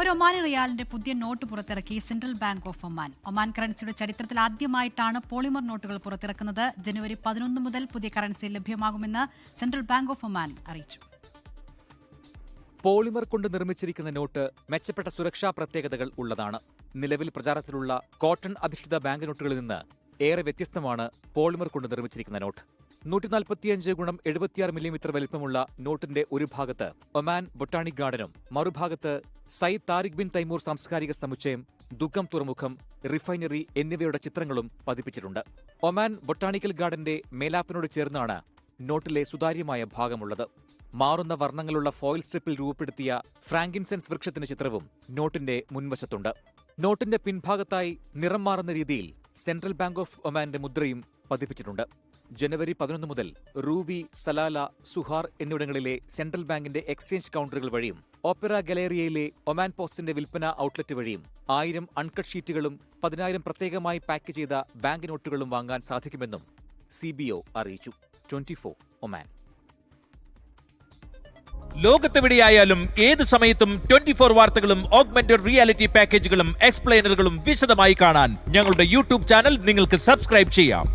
ഒരു ഒമാനി റിയാലിന്റെ പുതിയ നോട്ട് പുറത്തിറക്കി central bank of Oman. Oman കറൻസിയുടെ ചരിത്രത്തിൽ ആദ്യമായിട്ടാണ് പോളിമർ നോട്ടുകൾ പുറത്തിറക്കുന്നത്. ജനുവരി 11 മുതൽ പുതിയ കറൻസി ലഭ്യമാകുമെന്ന് സെൻട്രൽ ബാങ്ക് ഓഫ് ഒമാൻ അറിയിച്ചു. പോളിമർ കൊണ്ട് നിർമ്മിച്ചിരിക്കുന്ന നോട്ട് മെച്ചപ്പെട്ട സുരക്ഷാ പ്രത്യേകതകൾ ഉള്ളതാണ്. നിലവിൽ പ്രചാരത്തിലുള്ള കോട്ടൺ അധിഷ്ഠിത ബാങ്ക് നോട്ടുകളിൽ നിന്ന് ഏറെ വ്യത്യസ്തമാണ് പോളിമർ കൊണ്ട് നിർമ്മിച്ചിരിക്കുന്ന നോട്ട്. 145x76 മില്ലിമീറ്റർ വലിപ്പമുള്ള നോട്ടിന്റെ ഒരു ഭാഗത്ത് ഒമാൻ ബൊട്ടാണിക് ഗാർഡനും മറുഭാഗത്ത് സയ്യിദ് താരിഖ് ബിൻ തൈമൂർ സാംസ്കാരിക സമുച്ചയം, ദുഗ്ഗം തുറമുഖം, റിഫൈനറി എന്നിവയുടെ ചിത്രങ്ങളും പതിപ്പിച്ചിട്ടുണ്ട്. ഒമാൻ ബൊട്ടാണിക്കൽ ഗാർഡന്റെ മേലാപ്പിനോട് ചേർന്നാണ് നോട്ടിലെ സുതാര്യമായ ഭാഗമുള്ളത്. മാറുന്ന വർണ്ണങ്ങളുള്ള ഫോയിൽ സ്ട്രിപ്പിൽ രൂപപ്പെടുത്തിയ ഫ്രാങ്കിൻസെൻസ് വൃക്ഷത്തിന്റെ ചിത്രവും നോട്ടിന്റെ മുൻവശത്തുണ്ട്. നോട്ടിന്റെ പിൻഭാഗത്തായി നിറം മാറുന്ന രീതിയിൽ സെൻട്രൽ ബാങ്ക് ഓഫ് ഒമാന്റെ മുദ്രയും പതിപ്പിച്ചിട്ടുണ്ട്. ജനുവരി 11 മുതൽ റൂവി, സലാല, സുഹാർ എന്നിവിടങ്ങളിലെ സെൻട്രൽ ബാങ്കിന്റെ എക്സ്ചേഞ്ച് കൗണ്ടറുകൾ വഴിയും ഓപ്പറ ഗലേറിയയിലെ ഒമാൻ പോസ്റ്റിന്റെ വിൽപ്പന ഔട്ട്ലെറ്റ് വഴിയും 1000 അൺകട്ട് ഷീറ്റുകളും 10,000 പ്രത്യേകമായി പാക്ക് ചെയ്ത ബാങ്ക് നോട്ടുകളും വാങ്ങാൻ സാധിക്കുമെന്നും CBO അറിയിച്ചു. 24 ഒമാൻ. ലോകത്തെവിടെയായാലും ഏത് സമയത്തും 24 വാർത്തകളും ഓഗ്മെന്റഡ് റിയാലിറ്റി പാക്കേജുകളും എക്സ്പ്ലെയിനറുകളും വിശദമായി കാണാൻ ഞങ്ങളുടെ യൂട്യൂബ് ചാനൽ നിങ്ങൾക്ക് സബ്സ്ക്രൈബ് ചെയ്യാം.